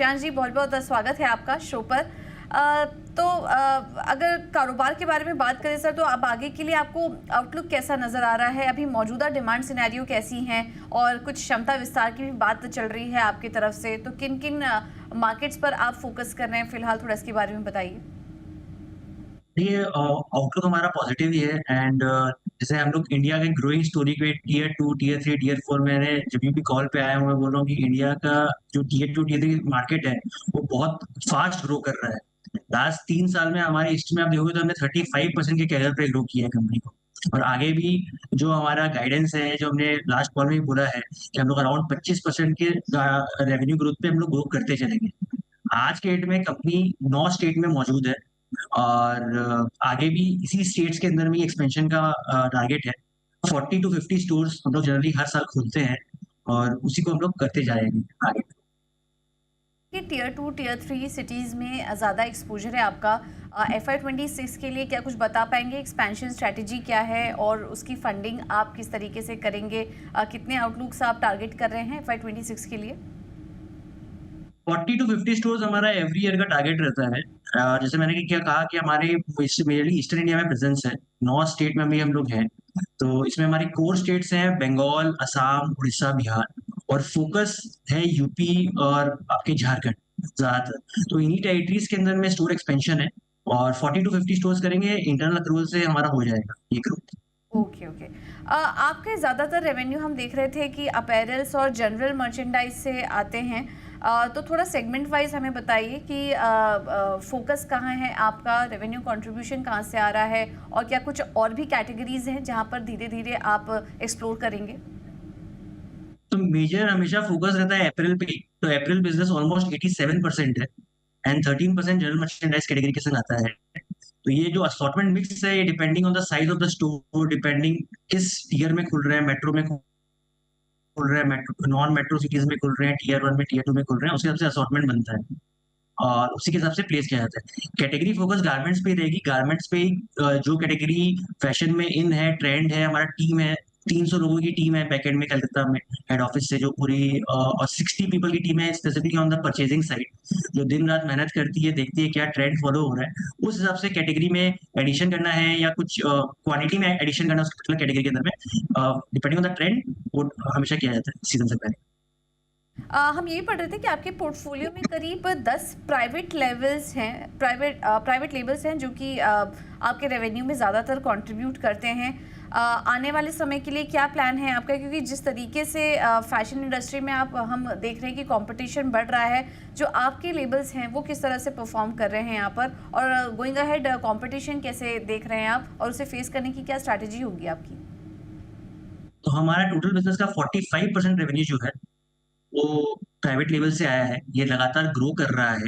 प्रशांत जी, बहुत-बहुत स्वागत है आपका शो पर। अगर कारोबार के बारे में बात करें सर, तो अब आगे के लिए आपको आउटलुक कैसा नज़र आ रहा है? अभी मौजूदा डिमांड सिनेरियो कैसी हैं? और कुछ क्षमता विस्तार की भी बात चल रही है आपकी तरफ से, तो किन-किन मार्केट्स पर आप फोकस कर रहे हैं फिलहाल, थोड़ा इसके बारे में बताइए। ये आउटलुक हमारा पॉजिटिव ही है एंड जैसे हम लोग इंडिया के ग्रोइंग स्टोरी पे टियर 2, टियर 3, टियर 4 मैंने जब भी कॉल पे आया हूँ मैं बोल रहा हूँ कि इंडिया का जो टियर 2, टियर 3 मार्केट है वो बहुत फास्ट ग्रो कर रहा है। लास्ट 3 साल में हमारे हिस्ट्री में आप देखोगे तो हमने 35% के कैरियर पे ग्रो किया है कंपनी को। और आगे भी जो हमारा गाइडेंस है, जो हमने लास्ट कॉल में भी बोला है कि हम लोग अराउंड 25% के रेवेन्यू ग्रोथ पे हम लोग ग्रो करते चलेंगे। आज के डेट में कंपनी 9 स्टेट में मौजूद है और आगे भी इसी स्टेट्स के अंदर में एक्सपेंशन का टारगेट है। 40 टू 50 स्टोर्स हम लोग जनरली हर साल खोलते हैं और उसी को हम लोग करते जाएंगे आगे। कि टियर 2, टियर 3 सिटीज़ में ज़्यादा एक्सपोजर है आपका। FY26 के लिए क्या कुछ बता पाएंगे? एक्सपेंशन स्ट्रैटेजी क्या है और उसकी फंडिंग आप किस तरीके से करेंगे? कितने आउटलुक्स आप टारगेट कर रहे हैं FY26 के लिए? 40 टू 50 स्टोर्स हमारा एवरी ईयर का टारगेट रहता है। जैसे मैंने क्या कहा कि हमारे मेजरली ईस्टर्न इंडिया में प्रेजेंस है, 9 स्टेट में भी हम लोग हैं। तो इसमें हमारी कोर स्टेट्स हैं बंगाल, असम, उड़ीसा, बिहार और फोकस है यूपी और आपके झारखंड ज्यादातर। तो इन्हीं टेरिटरीज के अंदर में स्टोर एक्सपेंशन है और 40 टू 50 स्टोर्स करेंगे, इंटरनल अप्रूवल से हमारा हो जाएगा ये ग्रोथ। Okay okay. आपके ज़्यादातर रेवेन्यू हम देख रहे थे कि अपैरल्स और जनरल मर्चेंडाइज से आते हैं। तो थोड़ा सेगमेंट वाइज हमें बताइए कि फोकस कहाँ है आपका, रेवेन्यू कंट्रीब्यूशन कहाँ से आ रहा है, और क्या कुछ और भी कैटेगरीज हैं जहाँ पर धीरे धीरे आप एक्सप्लोर करेंगे? तो मेजर हमेशा फोकस रहता है अप्रैल पे ही। तो अप्रैल बिजनेस ऑलमोस्ट 87% है एंड 13% जनरल मर्चेंडाइज कैटेगरी के संग आता है। तो ये जो असॉर्टमेंट मिक्स है ये depending on the size of the store, depending किस टीयर में खुल रहे हैं, मेट्रो में खुल रहे हैं, मेट्रो नॉन मेट्रो सिटीज में खुल रहे हैं, टियर 1 में, टियर 2 में खुल रहे हैं, उसके हिसाब से असॉर्टमेंट बनता है और उसी के हिसाब से प्लेस किया जाता है। कैटेगरी फोकस गारमेंट्स पे ही रहेगी, गारमेंट्स पे ही जो कैटेगरी फैशन में इन है, ट्रेंड है, हमारा टीम है, 300 लोगों की टीम है बैकएंड में कलकत्ता में हेड ऑफिस से, जो पूरी और 60 पीपल की टीम है specifically on the purchasing side, जो दिन रात मेहनत करती है, देखती है क्या ट्रेंड फॉलो हो रहा है, उस हिसाब से कैटेगरी में एडिशन करना है या कुछ क्वांटिटी में एडिशन करना है उस कैटेगरी के अंदर में, डिपेंडिंग ऑन द ट्रेंड वो हमेशा किया जाता है सीजन से पहले। हम ये पढ़ रहे थे कि आपके पोर्टफोलियो में करीब 10 प्राइवेट लेवल्स हैं, प्राइवेट लेबल्स हैं जो कि आपके रेवेन्यू में ज़्यादातर कंट्रीब्यूट करते हैं। आने वाले समय के लिए क्या प्लान है आपका? क्योंकि जिस तरीके से फैशन इंडस्ट्री में हम देख रहे हैं कि कंपटीशन बढ़ रहा है, जो आपके लेबल्स हैं वो किस तरह से परफॉर्म कर रहे हैं यहाँ पर, और गोइंग अहेड कंपटीशन कैसे देख रहे हैं आप, और उसे फेस करने की क्या स्ट्रैटेजी होगी आपकी? तो हमारा टोटल बिजनेस का 45% रेवेन्यू जो है वो प्राइवेट लेवल से आया है, ये लगातार ग्रो कर रहा है।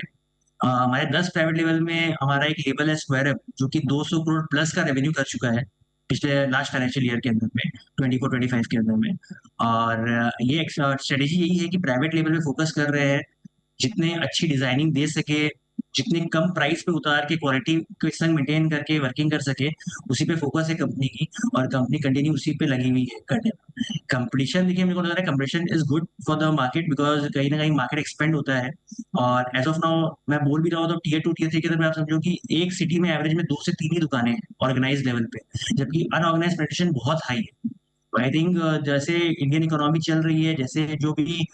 हमारे 10 प्राइवेट लेवल में हमारा एक लेबल है स्क्वायर अप, जो कि 200 करोड़ प्लस का रेवेन्यू कर चुका है पिछले लास्ट फाइनेंशियल ईयर के अंदर में, 24-25 के अंदर में। और ये स्ट्रेटेजी यही है कि प्राइवेट लेवल पे फोकस कर रहे हैं, जितने अच्छी डिजाइनिंग दे सके, जितने कम प्राइस पे उतार के क्वालिटी के संग मेंटेन करके वर्किंग कर सके, उसी पे फोकस है कंपनी की और कंपनी कंटिन्यू उसी पे लगी हुई है करने। कंपटीशन देखिए, मेरे को लग रहा है competition is good for the market, because कहीं ना कहीं मार्केट एक्सपेंड होता है। और एज ऑफ नाउ मैं बोल भी रहा हूँ तो टियर 2, टियर 3 के अंदर में आप समझो कि एक सिटी में एवरेज में 2 से 3 ही दुकानें हैं ऑर्गेनाइज लेवल पे, जबकि अनऑर्गेनाइज पेनिट्रेशन बहुत हाई है। तो आई थिंक जैसे इंडियन इकोनॉमी चल रही है, जैसे जो भी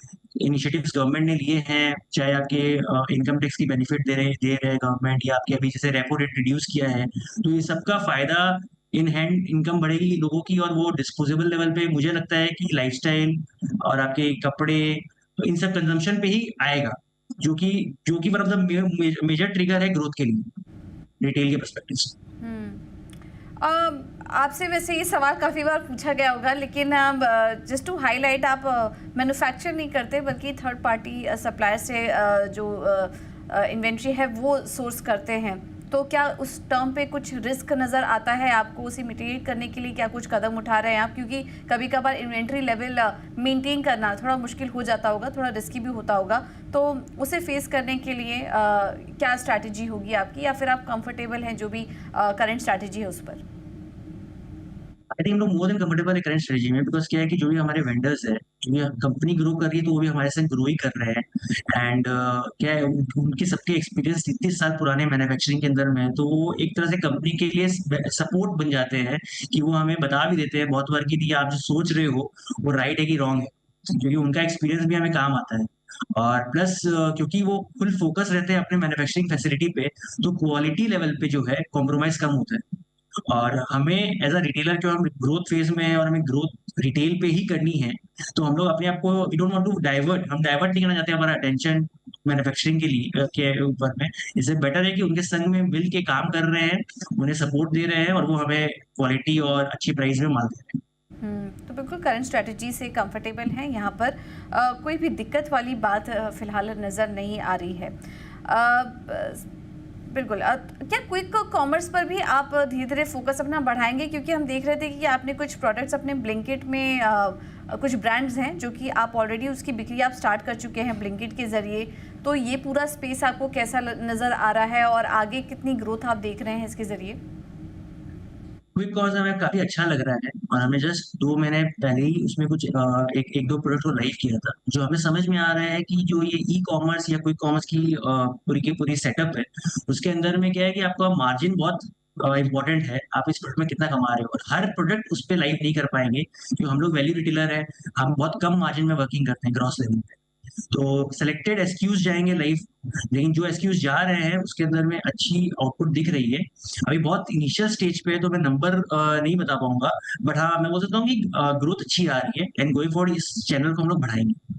इनिशिएटिव्स गवर्नमेंट ने लिए हैं, चाहे आपके इनकम टैक्स की बेनिफिट दे रहे हैं गवर्नमेंट, या आपके अभी जैसे रेपो रेट रिड्यूस किया है, तो ये सबका फायदा इन हैंड इनकम बढ़ेगी लोगों की, और वो डिस्पोजेबल लेवल पे मुझे लगता है कि लाइफस्टाइल और आपके कपड़े, तो इन सब कंजम्पशन पे ही आएगा, जो कि one of the major trigger है ग्रोथ के लिए रिटेल के परस्पेक्टिव से। आपसे वैसे ये सवाल काफ़ी बार पूछा गया होगा, लेकिन जस्ट टू हाईलाइट, आप मैन्युफैक्चर नहीं करते बल्कि थर्ड पार्टी सप्लायर से जो इन्वेंट्री है वो सोर्स करते हैं। तो क्या उस टर्म पे कुछ रिस्क नज़र आता है आपको? उसे मिटिगेट करने के लिए क्या कुछ कदम उठा रहे हैं आप? क्योंकि कभी कभार इन्वेंट्री लेवल मेंटेन करना थोड़ा मुश्किल हो जाता होगा, थोड़ा रिस्की भी होता होगा, तो उसे फेस करने के लिए क्या स्ट्रैटेजी होगी आपकी, या फिर आप कंफर्टेबल हैं जो भी करंट स्ट्रैटेजी है उस पर? आई थिंक हम लोग मोर देन कंफर्टेबल है करंट स्ट्रेटजी में, बिकॉज क्या है कि जो भी हमारे वेंडर्स है क्योंकि कंपनी ग्रो कर रही है तो वो भी हमारे संग ग्रो ही कर रहे हैं। एंड क्या है, उनके सबके एक्सपीरियंस इतने साल पुराने मैन्युफैक्चरिंग के अंदर में है, तो वो एक तरह से कंपनी के लिए सपोर्ट बन जाते हैं कि वो हमें बता भी देते हैं बहुत बार कि ये आप जो सोच रहे हो वो राइट है कि रॉन्ग है, क्योंकि उनका एक्सपीरियंस भी हमें काम आता है। और प्लस क्योंकि वो फुल फोकस रहते हैं अपने मैन्युफैक्चरिंग फैसिलिटी पे, तो क्वालिटी लेवल पे जो है कॉम्प्रोमाइज कम होता है। और हमें एज अ रिटेलर, जो हम ग्रोथ फेज में हैं और हमें ग्रोथ रिटेल पे ही करनी है, तो हम लोग अपने आप को we don't want to divert, हम डाइवर्ट नहीं करना चाहते हमारा अटेंशन मैन्युफैक्चरिंग के लिए के ऊपर में। इससे बेटर है कि उनके संग में मिल के काम कर रहे हैं, उन्हें सपोर्ट दे रहे हैं और वो हमें क्वालिटी और अच्छी प्राइस में माल दे रहे हैं। तो बिल्कुल करंट स्ट्रेटजी से कंफर्टेबल हैं यहाँ पर। कोई भी दिक्कत वाली बात फिलहाल नज़र नहीं आ रही है। बिल्कुल। क्या क्विक कॉमर्स पर भी आप धीरे धीरे फोकस अपना बढ़ाएंगे, क्योंकि हम देख रहे थे कि आपने कुछ प्रोडक्ट्स अपने ब्लिंकिट में कुछ ब्रांड्स हैं जो कि आप ऑलरेडी उसकी बिक्री आप स्टार्ट कर चुके हैं ब्लिंकिट के ज़रिए, तो ये पूरा स्पेस आपको कैसा नज़र आ रहा है और आगे कितनी ग्रोथ आप देख रहे हैं इसके ज़रिए? क्विक कॉमर्स हमें काफ़ी अच्छा लग रहा है और हमने जस्ट 2 महीने पहले ही उसमें कुछ एक 1-2 प्रोडक्ट को लाइव किया था। जो हमें समझ में आ रहा है कि जो ये ई-कॉमर्स या क्विक कॉमर्स की पूरी की पूरी सेटअप है, उसके अंदर में क्या है कि आपका मार्जिन बहुत इम्पोर्टेंट है। आप इस प्रोडक्ट में कितना कमा रहे हो, और हर प्रोडक्ट उस पे लाइव नहीं कर पाएँगे, क्योंकि हम लोग वैल्यू रिटेलर हैं, हम बहुत कम मार्जिन में वर्किंग करते हैं ग्रॉस लेवल पे। तो सिलेक्टेड एसक्यूज़ जाएँगे लाइव, लेकिन जो एसक्यूज़ जा रहे हैं उसके अंदर में अच्छी आउटपुट दिख रही है। अभी बहुत इनिशियल स्टेज पे है तो मैं नंबर नहीं बता पाऊँगा, बट हाँ, मैं बोल सकता हूँ कि ग्रोथ अच्छी आ रही है एंड गोइंग फॉरवर्ड इस चैनल को हम लोग बढ़ाएँगे।